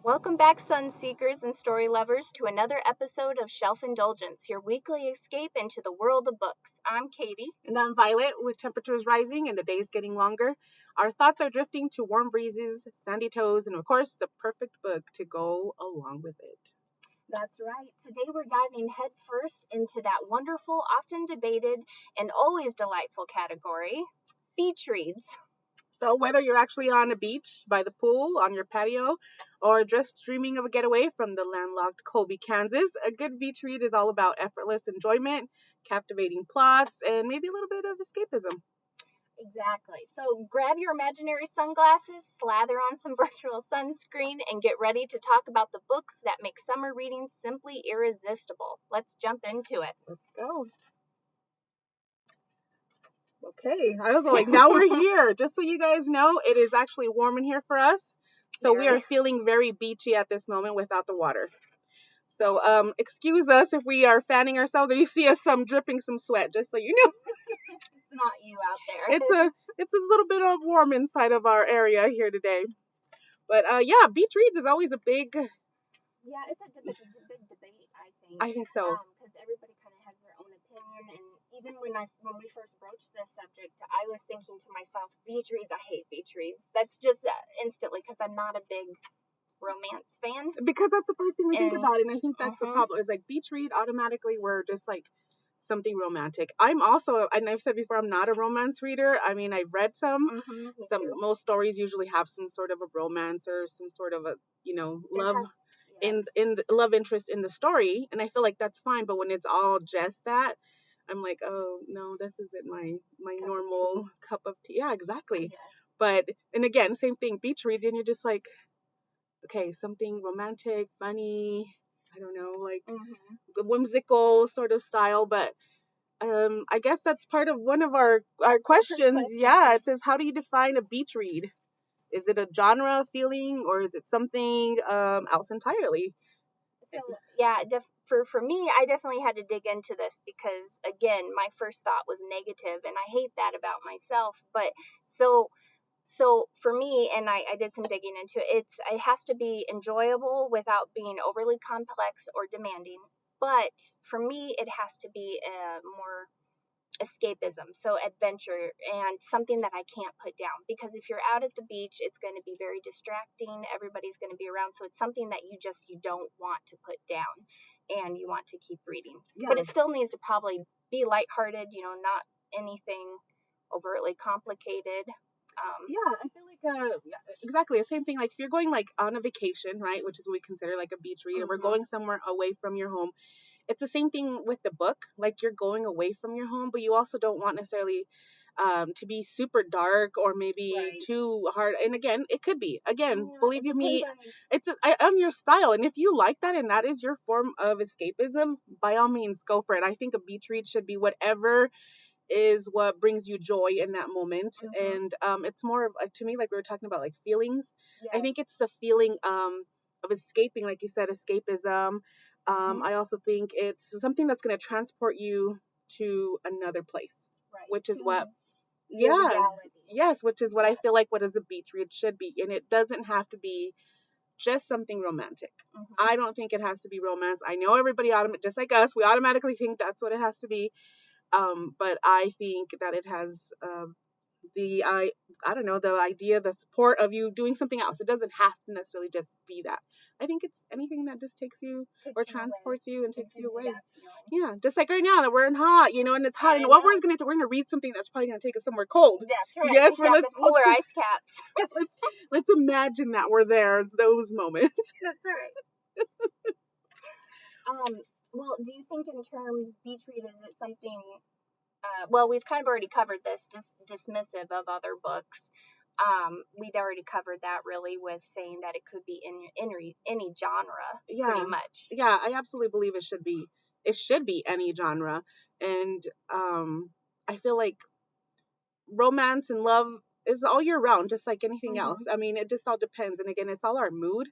Welcome back, sun seekers and story lovers, to another episode of Shelf Indulgence, your weekly escape into the world of books. I'm Katie. And I'm Violet. With temperatures rising and the days getting longer, our thoughts are drifting to warm breezes, sandy toes, and of course, the perfect book to go along with it. That's right. Today we're diving headfirst into that wonderful, often debated, and always delightful category, beach reads. So, whether you're actually on a beach, by the pool, on your patio, or just dreaming of a getaway from the landlocked Colby, Kansas, a good beach read is all about effortless enjoyment, captivating plots, and maybe a little bit of escapism. Exactly. So grab your imaginary sunglasses, slather on some virtual sunscreen, and get ready to talk about the books that make summer reading simply irresistible. Let's jump into it. Let's go. Okay, I was like, now we're here. Just so you guys know, it is actually warm in here for us. So we are feeling very beachy at this moment without the water. So excuse us if we are fanning ourselves or you see us dripping some sweat, just so you know. It's not you out there. It's a little bit of warm inside of our area here today. But yeah, beach reads is always a big. Yeah, it's a big debate, I think. I think so. Because everybody kind of has their own opinion, and even when we first broached this subject, I was thinking to myself, beach reads, I hate beach reads. That's just instantly because I'm not a big romance fan. Because that's the first thing we think about, and I think that's the problem. Is like beach read automatically we're just like something romantic. I'm also, and I've said before, I'm not a romance reader. I mean, I've read some. Most stories usually have some sort of a romance or some sort of a love. In the love interest in the story, and I feel like that's fine, but when it's all just that, I'm like, oh no, this isn't my normal cup of tea. Yeah, exactly. Yes. But and again, same thing, beach reads, and you're just like, okay, something romantic, funny, I don't know, like whimsical sort of style. But I guess that's part of one of our questions. Yeah, it says, how do you define a beach read? Is it a genre feeling, or is it something else entirely? So yeah, for me, I definitely had to dig into this because again, my first thought was negative, and I hate that about myself. But so for me, and I did some digging into it. It has to be enjoyable without being overly complex or demanding. But for me, it has to be more escapism, so adventure, and something that I can't put down, because if you're out at the beach, it's going to be very distracting, everybody's going to be around, so it's something that you don't want to put down and you want to keep reading. But it still needs to probably be lighthearted, not anything overtly complicated. Yeah, I feel like exactly the same thing. Like if you're going like on a vacation, right, which is what we consider like a beach read, or we're going somewhere away from your home, it's the same thing with the book. Like you're going away from your home, but you also don't want necessarily to be super dark or maybe too hard. And again, it could be. Again, believe you me, it's on your style. And if you like that and that is your form of escapism, by all means, go for it. I think a beach read should be whatever is what brings you joy in that moment. And it's more of, to me, like we were talking about, like feelings. I think it's the feeling of escaping, like you said, escapism. I also think it's something that's going to transport you to another place, which is what, which is what I feel like what is a beach read should be. And it doesn't have to be just something romantic. I don't think it has to be romance. I know everybody, just like us, we automatically think that's what it has to be. But I think that it has I don't know, the idea, the support of you doing something else. It doesn't have to necessarily just be that. I think it's anything that just takes you or transports you and takes you away. Yeah, just like right now that we're in hot, and it's hot. And what we're gonna read something that's probably gonna take us somewhere cold. That's right. Yes, let's polar ice caps. let's imagine that we're there those moments. That's right. Well, do you think in terms beach read, is it something? Well, we've kind of already covered this, dismissive of other books. We'd already covered that really with saying that it could be in any genre, pretty much. Yeah, I absolutely believe it should be. It should be any genre, and I feel like romance and love is all year round, just like anything else. I mean, it just all depends, and again, it's all our mood,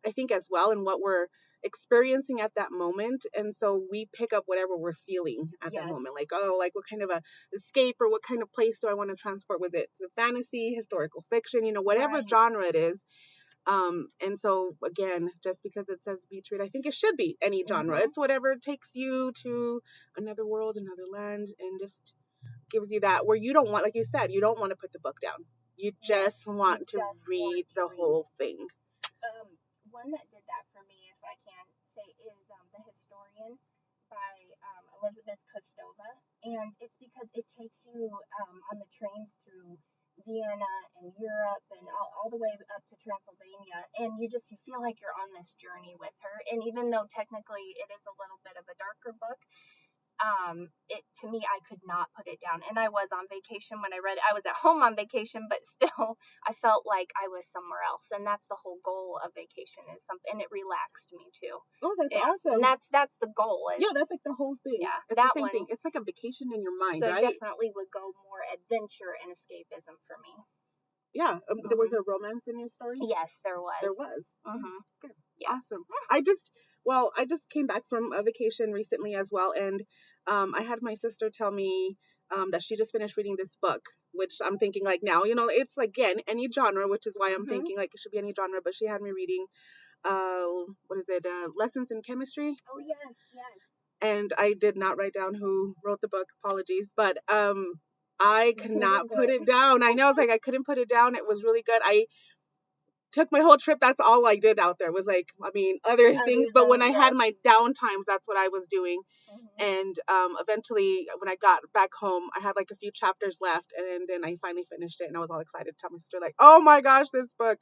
I think, as well, and what we're experiencing at that moment. And so we pick up whatever we're feeling at that moment, like, oh, like what kind of a escape or what kind of place do I want to transport? Was it fantasy, historical fiction, whatever genre it is. And so again, just because it says beach read, I think it should be any genre. It's whatever takes you to another world, another land, and just gives you that where you don't want, like you said, you don't want to put the book down. You just want to read the whole thing. One that did that for me, if I can say, is The Historian by Elizabeth Kostova. And it's because it takes you on the trains through Vienna and Europe and all the way up to Transylvania. And you feel like you're on this journey with her. And even though technically it is a little bit of a darker book, it, to me, I could not put it down. And I was on vacation when I read it. I was at home on vacation, but still I felt like I was somewhere else. And that's the whole goal of vacation, is something, and it relaxed me too. Oh, that's awesome. And that's the goal. Yeah, that's like the whole thing. Yeah, it's that the same one, thing. It's like a vacation in your mind, so right? it definitely would go more adventure and escapism for me. Yeah. There was a romance in your story? Yes, there was. There was. Good. Yeah. Awesome. I just came back from a vacation recently as well, and I had my sister tell me that she just finished reading this book, which I'm thinking like now, it's like, again, any genre, which is why I'm thinking like it should be any genre, but she had me reading what is it? Lessons in Chemistry. Oh yes, yes. And I did not write down who wrote the book. Apologies, but I could not put it down. I know, it's like I couldn't put it down. It was really good. I took my whole trip. That's all I did out there was like, I mean, other things. But when I had my downtimes, that's what I was doing. And eventually, when I got back home, I had like a few chapters left, and then I finally finished it, and I was all excited to tell my sister like, "Oh my gosh, this book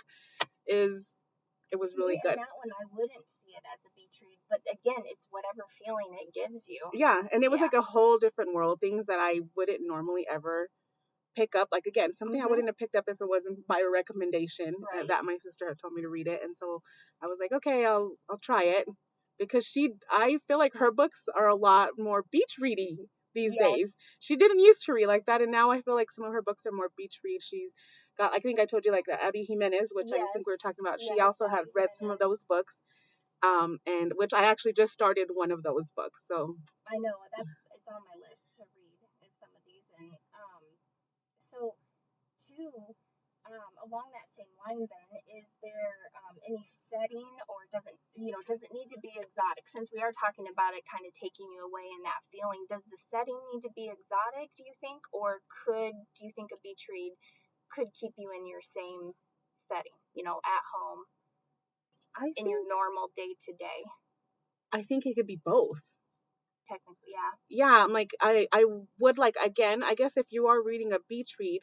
it was really good." And that one, I wouldn't see it as a beach read, but again, it's whatever feeling it gives you. Yeah, and it was like a whole different world, things that I wouldn't normally ever pick up. Like, again, something I wouldn't have picked up if it wasn't by a recommendation that my sister had told me to read it. And so I was like, okay, I'll try it, because I feel like her books are a lot more beach reading these days. She didn't used to read like that, and now I feel like some of her books are more beach read. She's got, I think I told you, like the Abby Jimenez, which I think we were talking about. She also had read some of those books, and which I actually just started one of those books. So I know it's on my list to read, is some of these. And so too, along that same line, then, is there any setting, or does it need to be exotic? Since we are talking about it kind of taking you away in that feeling, does the setting need to be exotic, do you think? Or do you think a beach read could keep you in your same setting, at home, in your normal day-to-day? I think it could be both. Technically, yeah. Yeah, I'm like, I would like, again, I guess if you are reading a beach read,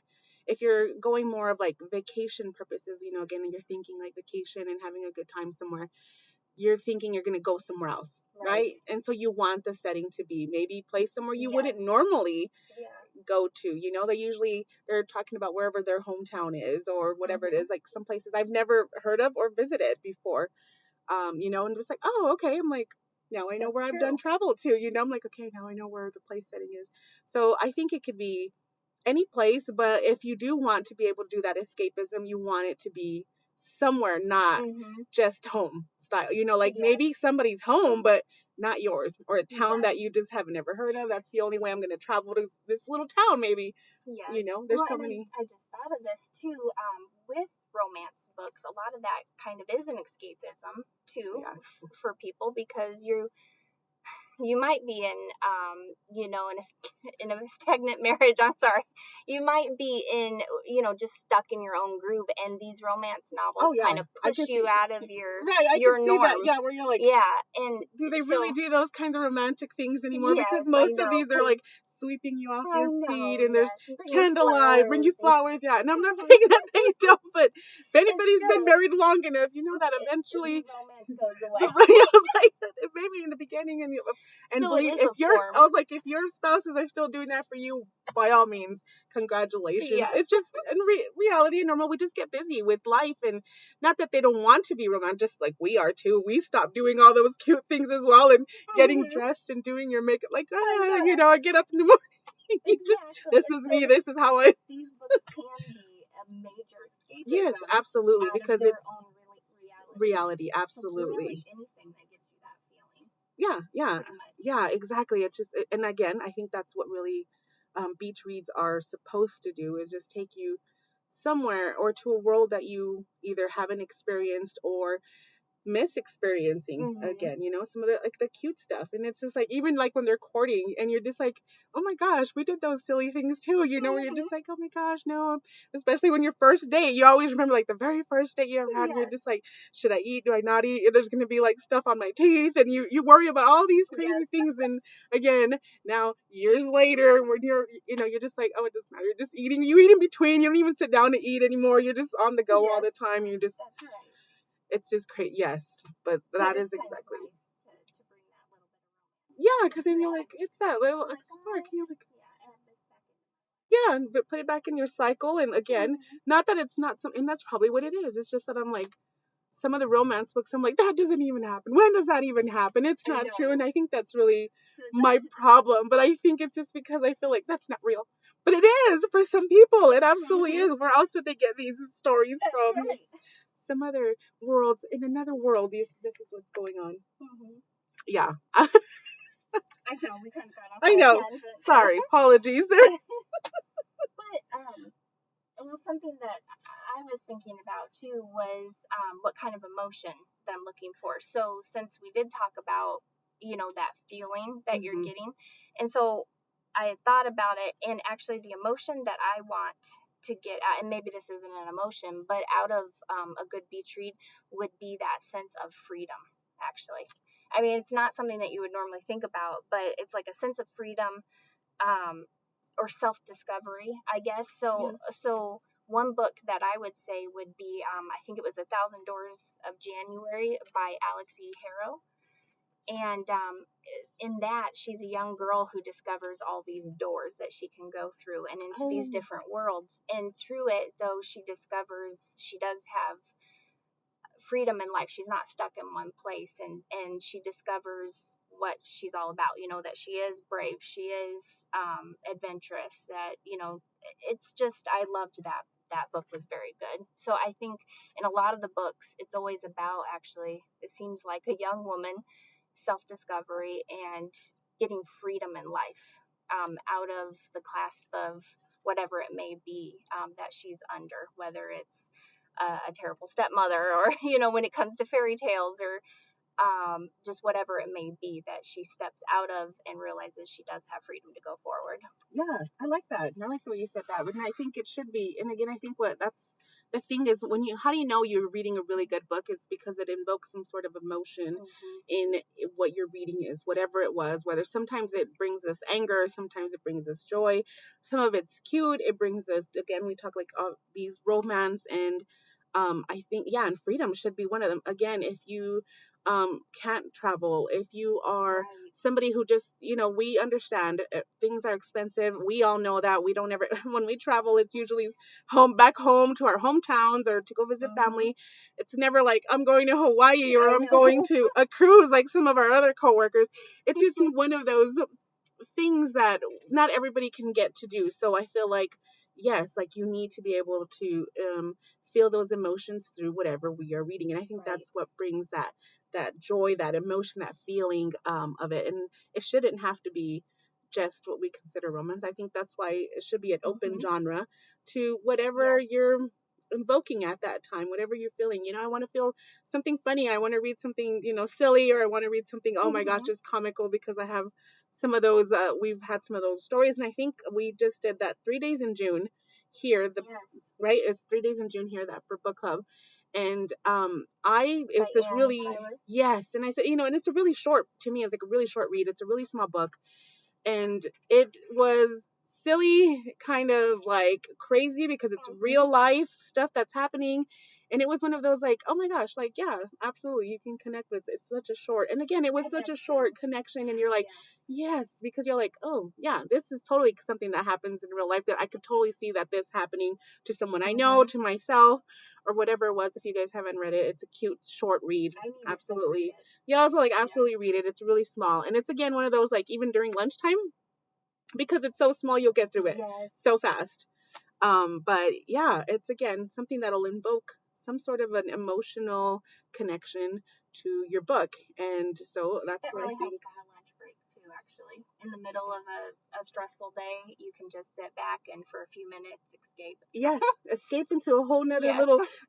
if you're going more of like vacation purposes, again, and you're thinking like vacation and having a good time somewhere, you're thinking you're going to go somewhere else, right? And so you want the setting to be maybe place somewhere you wouldn't normally go to. They're talking about wherever their hometown is or whatever it is, like some places I've never heard of or visited before, and just like, oh, okay. I'm like, now I know where I've done travel to, I'm like, okay, now I know where the place setting is. So I think it could be any place, but if you do want to be able to do that escapism, you want it to be somewhere, not just home style, like maybe somebody's home, but not yours, or a town that you just have never heard of. That's the only way I'm going to travel to this little town, maybe. There's so many. I just thought of this too, with romance books, a lot of that kind of is an escapism too, for people, because you might be in a stagnant marriage. I'm sorry. You might be in, just stuck in your own groove, and these romance novels kind of push you out of your norm. That. Yeah, where you're like, and do they really do those kinds of romantic things anymore? Because most of these are like sweeping you off your feet, and there's candlelight, bring you flowers, and I'm not saying that they don't, but if anybody's been married long enough, that eventually romance goes away. Like, maybe in the beginning, and believe if your spouses are still doing that for you, by all means, congratulations. It's just in reality and normal. We just get busy with life, and not that they don't want to be romantic, just like we are too. We stop doing all those cute things as well, and getting dressed and doing your makeup. Like, I get up in the morning. This is me. This is how I. These books can be a major escapism. Yes, absolutely, because it's own reality. Absolutely. So really anything that gives you that feeling. Yeah, exactly. It's just, and again, I think that's what really beach reads are supposed to do, is just take you somewhere or to a world that you either haven't experienced or miss experiencing again, some of the like the cute stuff. And it's just like, even like when they're courting and you're just like, oh my gosh, we did those silly things too, where you're just like, oh my gosh, no. Especially when your first date, you always remember like the very first date you ever had. You're just like, should I eat, do I not eat? There's gonna be like stuff on my teeth, and you worry about all these crazy things. And again, now years later, when you're just like, oh, it doesn't matter, you're just eating, you eat in between, you don't even sit down to eat anymore, you're just on the go all the time. You just, it's just great. Yes, but that is exactly. Yeah, because then you're like, it's that little spark. You're like, yeah, but put it back in your cycle. And again, not that it's not something, and that's probably what it is. It's just that I'm like, some of the romance books, I'm like, that doesn't even happen. When does that even happen? It's not true. And I think that's really my problem. But I think it's just because I feel like that's not real. But it is for some people. It absolutely is. Where else would they get these stories from? Some other worlds, in another world. This is what's going on. Yeah. I know we kind of got off. I know. Sorry, apologies. But well, something that I was thinking about too was what kind of emotion that I'm looking for. So since we did talk about that feeling that you're getting, and so I thought about it, and actually the emotion that I want to get out, and maybe this isn't an emotion, but out of a good beach read would be that sense of freedom. Actually, I mean, it's not something that you would normally think about, but it's like a sense of freedom, or self-discovery, I guess. So one book that I would say would be, I think it was A Thousand Doors of January by Alex E. Harrow. And in that, she's a young girl who discovers all these doors that she can go through and into these different worlds. And through it, though, she discovers she does have freedom in life. She's not stuck in one place, and she discovers what she's all about, that she is brave, she is adventurous, that it's just, I loved that book, was very good. So I think in a lot of the books, it's always about, actually, it seems like, a young woman self-discovery and getting freedom in life, out of the clasp of whatever it may be that she's under, whether it's a terrible stepmother, or when it comes to fairy tales, or just whatever it may be, that she steps out of and realizes she does have freedom to go forward. Yeah, I like that. I like the way you said that. And I think it should be. And again, I think that's the thing is, how do you know you're reading a really good book? It's because it invokes some sort of emotion in what you're reading is, whatever it was, whether sometimes it brings us anger, sometimes it brings us joy, some of it's cute, it brings us, again, we talk like these romance, and I think, yeah, and freedom should be one of them. Again, if you can't travel, if you are somebody who just, we understand things are expensive. We all know that. We don't ever, when we travel, it's usually back home to our hometowns or to go visit family. It's never like, I'm going to Hawaii or I'm going to a cruise like some of our other coworkers. It's just one of those things that not everybody can get to do. So I feel like, yes, like you need to be able to feel those emotions through whatever we are reading. And I think that's what brings that joy, that emotion, that feeling of it. And it shouldn't have to be just what we consider romance. I think that's why it should be an open genre to whatever you're invoking at that time, whatever you're feeling. I want to feel something funny. I want to read something, silly, or I want to read something, oh my gosh, just comical, because I have some of those, we've had some of those stories. And I think we just did that 3 days in June here, right? It's 3 days in June here, that for book club. And it's this really, yes. And I said, and it's a really short, to me, it's like a really short read. It's a really small book. And it was silly, kind of like crazy, because it's real life stuff that's happening. And it was one of those like, oh my gosh, like, yeah, absolutely, you can connect with it. It's such a short, and again, it was such a short connection, and you're like, yes, because you're like, oh yeah, this is totally something that happens in real life, that I could totally see that this happening to someone I know, to myself, or whatever it was. If you guys haven't read it, it's a cute short read. Absolutely. You also like absolutely read it. It's really small, and it's again one of those like, even during lunchtime, because it's so small, you'll get through it so fast. But yeah, it's again something that'll invoke some sort of an emotional connection to your book. And so that's what I think. On a lunch break too, actually. in the middle of a stressful day, you can just sit back and for a few minutes escape. Yes, escape into a whole nother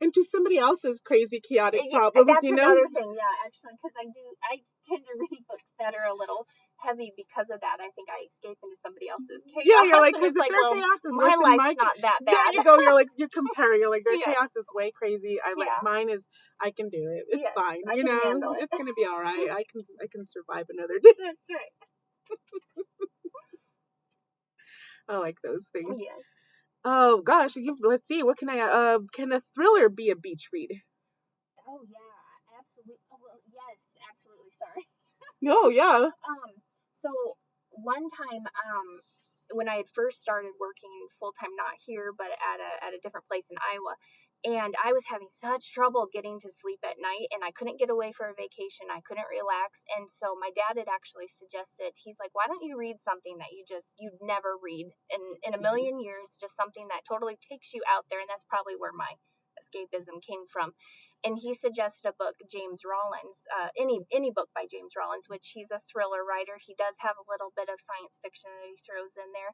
into somebody else's crazy, chaotic problems, That's another thing, actually, because I tend to read books that are a little heavy because of that. I think I escape into somebody else's chaos. Yeah, you're like, because if their chaos is worse than my life's not that bad. There you go. You're like, you compare. You're like, their chaos is way crazy. Like mine is. I can do it. It's fine. I can handle it. It's gonna be all right. I can survive another day. That's right. I like those things. Yes. Oh gosh, let's see. What can can a thriller be a beach read? Oh yeah, absolutely. Oh, well, yes, absolutely. Sorry. Oh yeah. So one time, when I had first started working full time, not here, but at a different place in Iowa, and I was having such trouble getting to sleep at night, and I couldn't get away for a vacation. I couldn't relax, and so my dad had actually suggested. He's like, "Why don't you read something that you'd never read in a million years? Just something that totally takes you out there." And that's probably where my escapism came from. And he suggested a book, James Rollins, any book by James Rollins, which he's a thriller writer. He does have a little bit of science fiction that he throws in there.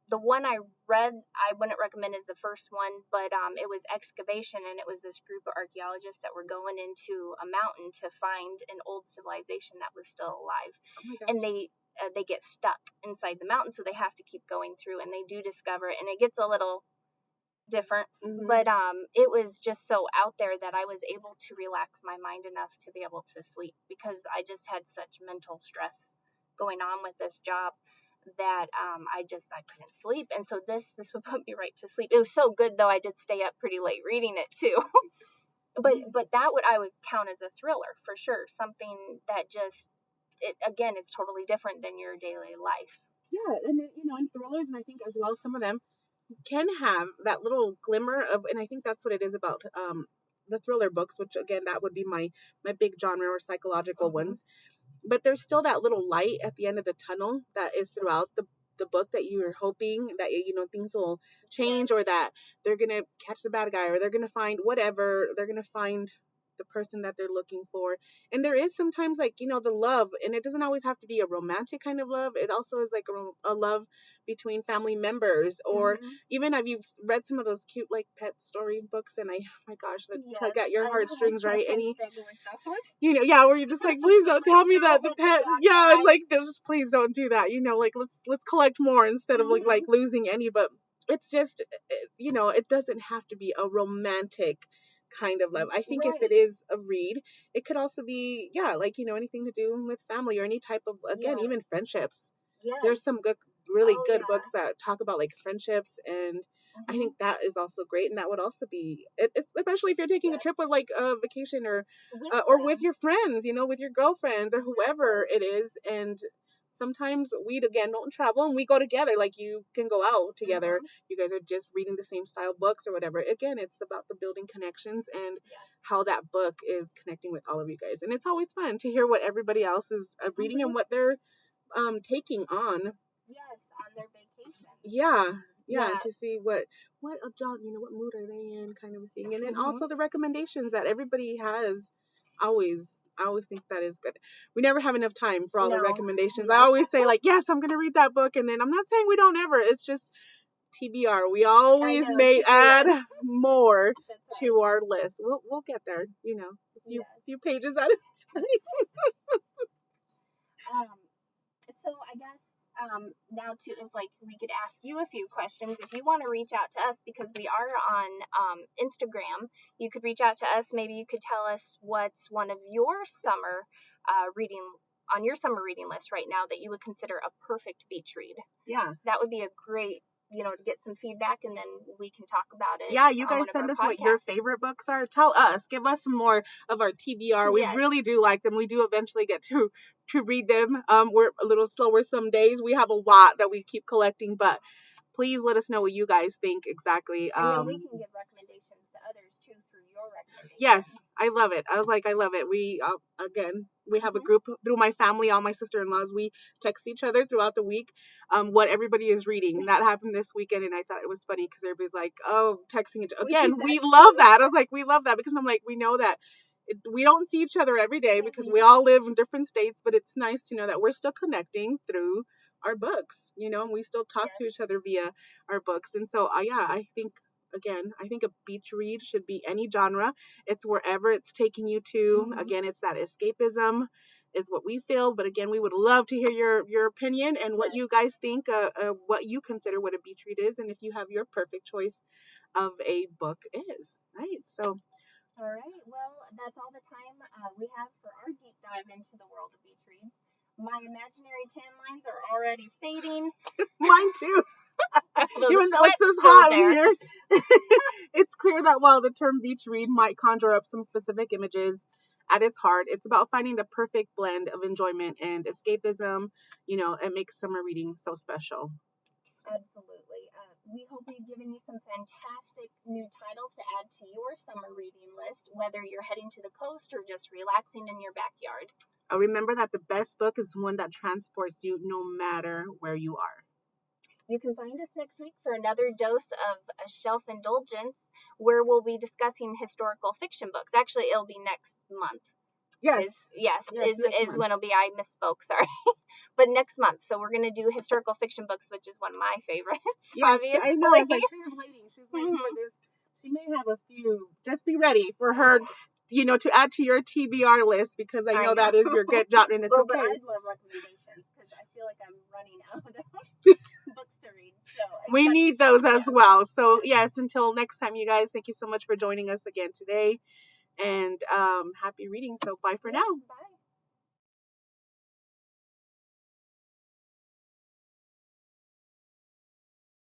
The one I read, I wouldn't recommend as the first one, but it was Excavation, and it was this group of archaeologists that were going into a mountain to find an old civilization that was still alive. Oh, and they get stuck inside the mountain, so they have to keep going through, and they do discover it, and it gets a little different, but it was just so out there that I was able to relax my mind enough to be able to sleep, because I just had such mental stress going on with this job that I couldn't sleep, and so this would put me right to sleep. It was so good, though. I did stay up pretty late reading it too. but that I would count as a thriller for sure, something that just it's totally different than your daily life. Yeah, and in thrillers, and I think as well some of them can have that little glimmer of, and I think that's what it is about the thriller books, which again, that would be my big genre or psychological ones. But there's still that little light at the end of the tunnel that is throughout the book, that you're hoping that things will change, or that they're gonna catch the bad guy, or they're gonna find whatever, they're gonna find the person that they're looking for. And there is sometimes the love, and it doesn't always have to be a romantic kind of love. It also is like a love between family members, or even have you read some of those cute pet story books, and oh my gosh, that tug at your heartstrings, right? Any where you're just like, please don't tell me that the pet, it's like, just please don't do that, let's collect more instead of like losing any. But it's just, it doesn't have to be a romantic kind of love. I think if it is a read, it could also be anything to do with family, or any type of, again, even friendships. There's some really good books that talk about friendships, and I think that is also great. And that would also be it's especially if you're taking a trip with a vacation, or with your friends, with your girlfriends or whoever it is. And sometimes we, again, don't travel and we go together. You can go out together. You guys are just reading the same style books or whatever. Again, it's about the building connections and how that book is connecting with all of you guys. And it's always fun to hear what everybody else is reading and what they're taking on. Yes, on their vacation. Yeah, to see what John, what mood are they in, kind of a thing. And then also the recommendations that everybody has. I always think that is good. We never have enough time for all the recommendations. I always say yes, I'm going to read that book. And then I'm not saying we don't ever. It's just TBR. We always may add more to our list. We'll get there, a few pages at a time. So I guess now too is we could ask you a few questions if you want to reach out to us, because we are on Instagram. You could reach out to us. Maybe you could tell us what's one of your summer reading on your summer reading list right now that you would consider a perfect beach read. Yeah, that would be a great, to get some feedback, and then we can talk about it. Yeah, you guys send us what your favorite books are. Tell us. Give us some more of our TBR. We really do like them. We do eventually get to read them. We're a little slower some days. We have a lot that we keep collecting, but please let us know what you guys think exactly. And then we can give recommendations to others too through your recommendations. Yes, I love it. I love it. We we have a group through my family, all my sister-in-laws. We text each other throughout the week what everybody is reading. That happened this weekend, and I thought it was funny because everybody's like, oh, texting it. Again, we love that. I was like, we love that, because I'm like, we know that we don't see each other every day because we all live in different states, but it's nice to know that we're still connecting through our books, and we still talk to each other via our books. And so, yeah, I think, again, I think a beach read should be any genre. It's wherever it's taking you to. Again, it's that escapism is what we feel. But again, we would love to hear your opinion and what you guys think, what you consider what a beach read is, and if you have your perfect choice of a book is, right? So, all right. Well, that's all the time we have for our deep dive into the world of beach reads. My imaginary tan lines are already fading. Mine too. Even though it's as hot here, it's clear that while the term beach read might conjure up some specific images, at its heart, it's about finding the perfect blend of enjoyment and escapism. It makes summer reading so special. Absolutely. We hope we've given you some fantastic new titles to add to your summer reading list, whether you're heading to the coast or just relaxing in your backyard. Remember that the best book is one that transports you no matter where you are. You can find us next week for another dose of a shelf indulgence, where we'll be discussing historical fiction books. Actually, it'll be next month. Yes, is when it'll be. I misspoke, sorry. But next month. So we're going to do historical fiction books, which is one of my favorites. Yes, obviously. I know. It's like she's waiting. She's waiting for this. She may have a few. Just be ready for her, to add to your TBR list, because I know that is your good job, and it's well, okay. But I'd love recommendations because I feel like I'm running out of books to read. So we need those as well. So yes, until next time, you guys, thank you so much for joining us again today, and happy reading. So bye for now. Bye.